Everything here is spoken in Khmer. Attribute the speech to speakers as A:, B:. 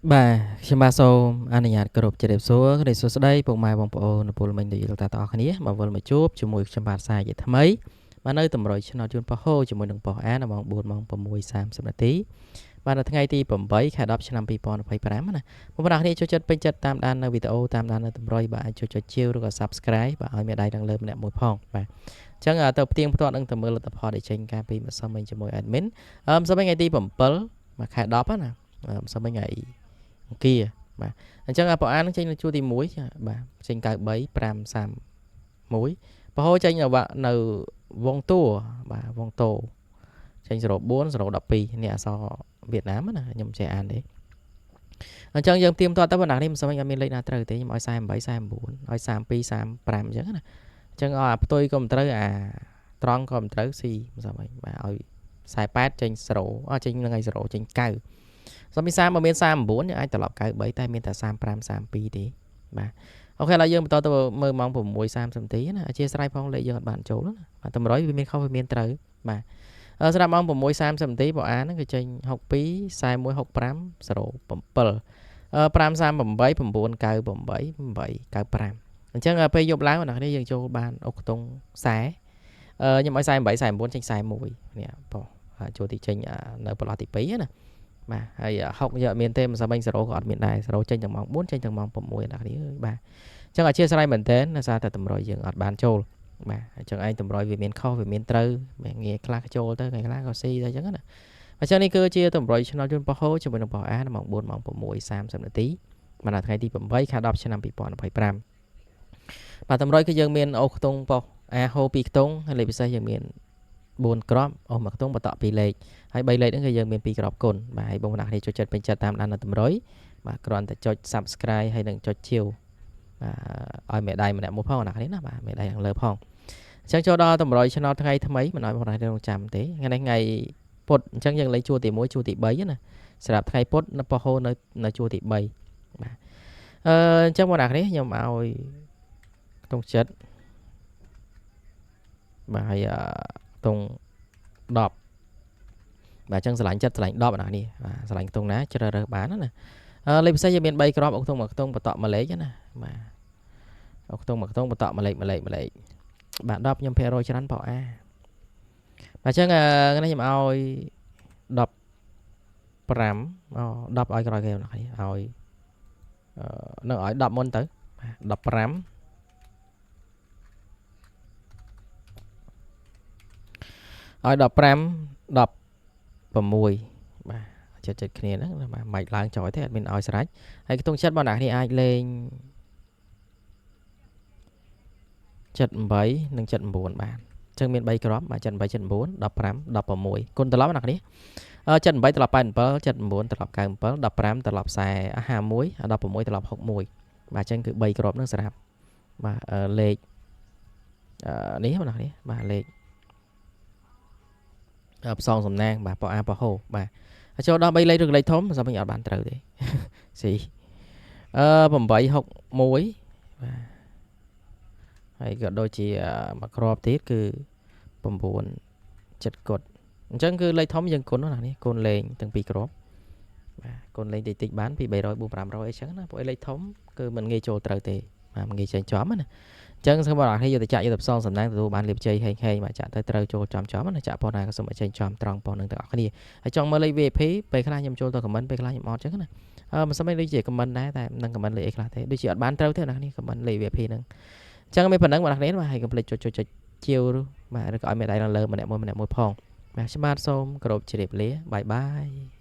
A: Bà,ខ្ញុំបាទសូមអនុញ្ញាតគោរពជម្រាបសួរនៃសួស្តីពុកម៉ែបងប្អូនពលមិញដែលយើងទាំងអស់គ្នាមកវិលមកជួបជាមួយខ្ញុំបាទសាជាថ្មីបាទនៅតម្រុយឆ្នោតយន្តប៉ោះហូជាមួយនឹងប៉ោះអានម៉ោង4ម៉ោង6:30នាទីបាទនៅថ្ងៃទី8ខែ10ឆ្នាំ2025ណាបងប្អូនគ្នាចូលចិត្តពេញចិត្តតាមដាននៅវីដេអូតាមដាននៅតម្រុយបាទអាចចូលចុចជាវឬក៏ Subscribe បាទឲ្យមេដៃខាងលើម្នាក់មួយផងបាទអញ្ចឹងទៅផ្ទៀងផ្ទាត់នឹងទៅមើលលទ្ធផលដែលចេញកាលពីម្សិលមិញជាមួយ Admin ម្សិលមិញថ្ងៃទី7ខែ10ណាម្សិលមិញថ្ងៃអង្គារបាទអញ្ចឹងប៉ោះអាននឹងចេញនៅជួរទី1បាទចេញ93 531ប៉ោះហូចេញនៅវងតួបាទវងតូចេញ04 012នេះអក្សរវៀតណាមណាខ្ញុំចេះអានទេអញ្ចឹងយើងទៀមទាត់ទៅបណ្ដានេះមិនស្មិញអត់មានលេខណាត្រូវទេខ្ញុំឲ្យ48 49ឲ្យ32 35អញ្ចឹងណាអញ្ចឹងឲ្យអាផ្ទុយក៏មិនត្រូវអាត្រង់ក៏មិនត្រូវស៊ីមិនស្មិញបាទឲ្យ48ចេញ0ចេញនឹងឲ្យ0ចេញ9សំពី30បើមាន39យើងអាចត្រឡប់93តែមានតែ35 32ទេបាទអូខេឥឡូវយើងបន្តទៅមើលម៉ោង6:30នាទីណាអធិស្ឋានផងលេខយើងអត់បានចូលណាបាទតម្រុយវាមានខុសវាមានត្រូវបាទសម្រាប់ម៉ោង6:30នាទីបងអានហ្នឹងគឺចេញ62 41 65 07 538 998 895អញ្ចឹងពេលយប់ឡើងបងប្អូនយើងចូលបានអុកខ្ទង់ខ្សែខ្ញុំឲ្យ48 49ចេញ41នេះបងចូលទីចេញនៅប្លុកទី2ណាបាទហើយ60យកអត់មានទេមិនសមវិញ0ក៏អត់មានដែរ0ចេញទាំងម៉ោង4ចេញទាំងម៉ោង6អ្នកគ្នាបាទអញ្ចឹងអធិស្ឋានមែនតើដោយសារតែតម្រុយយើងអត់បានចូលបាទអញ្ចឹងឯងតម្រុយវាមានខុសវាមានត្រូវងាយខ្លះចូលទៅថ្ងៃខ្លះក៏ស៊ីទៅអញ្ចឹងណាអញ្ចឹងនេះគឺជាតម្រុយឆ្នោតយន្តប៉ោះហូជាមួយនឹងប៉ោះអាម៉ោង4ម៉ោង6:30នាទីបាទថ្ងៃទី8ខែ10ឆ្នាំ2025បាទតម្រុយគឺយើងមានអូខ្ទង់ប៉ោះអាហូ2ខ្ទង់ហើយលេខពិសេសយើងមាន4គ្រាប់អូមួយខ្ទង់បន្ត2លេខហើយ3លេខហ្នឹងគឺយើងមាន2គ្រាប់គុណបាទហើយបងប្អូនអ្នកគ្នាចូលចិត្តពេញចិត្តតាមដាននៅតម្រុយបាទគ្រាន់តែចុច Subscribe ហើយនឹងចុចជាវឲ្យមេដៃម្នាក់មួយផងអ្នកគ្នាណាបាទមេដៃខាងលើផងអញ្ចឹងចូលដល់តម្រុយឆ្នោតថ្ងៃថ្មីមិនឲ្យបងប្អូនអ្នកគ្នារងចាំទេថ្ងៃនេះថ្ងៃពុធអញ្ចឹងយើងលេខជួរទី1ជួរទី3ណាសម្រាប់ថ្ងៃពុធនៅប៉ោះហូនៅជួរទី3បាទអញ្ចឹងបងប្អូនអ្នកគ្នាខ្ញុំឲ្យខ្ទង់ចិត្តបាទហើយខ្ទង់10បាទអញ្ចឹងឆ្លាញ់ចិត្តឆ្លាញ់10អានេះបាទឆ្លាញ់ខ្ទង់ណាជ្រើសរើសបានណាលេខពិសេសយើងមាន3គ្រាប់អុកខ្ទង់មួយខ្ទង់បន្តមួយលេខណាបាទអុកខ្ទង់មួយខ្ទង់បន្តមួយលេខបាទ10ខ្ញុំភាគរយច្រើនប៉ោអាបាទអញ្ចឹងនេះខ្ញុំឲ្យ15 10ឲ្យក្រោយគេអ្នកនេះឲ្យនៅឲ្យ10មុនទៅ15 ឲ្យ15 16បាទចិត្តគ្នាហ្នឹងបាទម៉េចឡើងចោយទេអត់មានឲ្យស្រេចហើយខ្ទង់ចិត្តបងអ្នកនេះអាចលេង78និង79បានអញ្ចឹងមាន3គ្រាប់បាទ78 79 15 16គុណត្រឡប់អ្នកនេះ78ត្រឡប់87 79ត្រឡប់97 15ត្រឡប់51 16ត្រឡប់61បាទអញ្ចឹងគឺ3គ្រាប់ហ្នឹងសម្រាប់បាទលេខនេះបងអ្នកនេះបាទលេខផ្សងសំណាងបាទប៉ោអាប៉ោហូបាទចូលដល់3លេខឬលេខធំសម្រាប់ខ្ញុំអត់បានត្រូវទេស៊ី861បាទហើយក៏ដូចជាមួយគ្រាប់ទៀតគឺ9 7គត់អញ្ចឹងគឺលេខធំយើងគុណណានេះគុណលេងទាំងពីរគ្រាប់បាទគុណលេងតិចបានពី300 400 500អីចឹងណាព្រោះលេខធំគឺមិនងាយចូលត្រូវទេបាទមិនងាយចេញចំណាអញ្ចឹងសម្រាប់អ្នកនេះយកទៅចាក់យកទៅផ្សងសំណាងទទួលបានលាភជ័យហេងបាទចាក់ទៅត្រូវចូលចំណាចាក់ប៉ុណ្ណាក៏សូមឲ្យចេញចំត្រង់ប៉ុណ្្នឹងទាំងអស់គ្នាហើយចង់មើលលេខ VIP ពេលខ្លះខ្ញុំចូលទៅ comment ពេលខ្លះខ្ញុំអត់ចឹងណាមិនសមដូចជា comment ដែរតែនឹង comment លេខអីខ្លះទេដូចជាអត់បានត្រូវទេអ្នកនេះ comment លេខ VIP ហ្នឹងអញ្ចឹងមានប៉ុណ្្នឹងបងប្អូនបាទហើយកុំភ្លេចចុចជាវបាទឬក៏ឲ្យមេដៃឡើងលើម្នាក់មួយផងបាទខ្ញុំបាទសូមគោរពជម្រាបលាបាយបាយ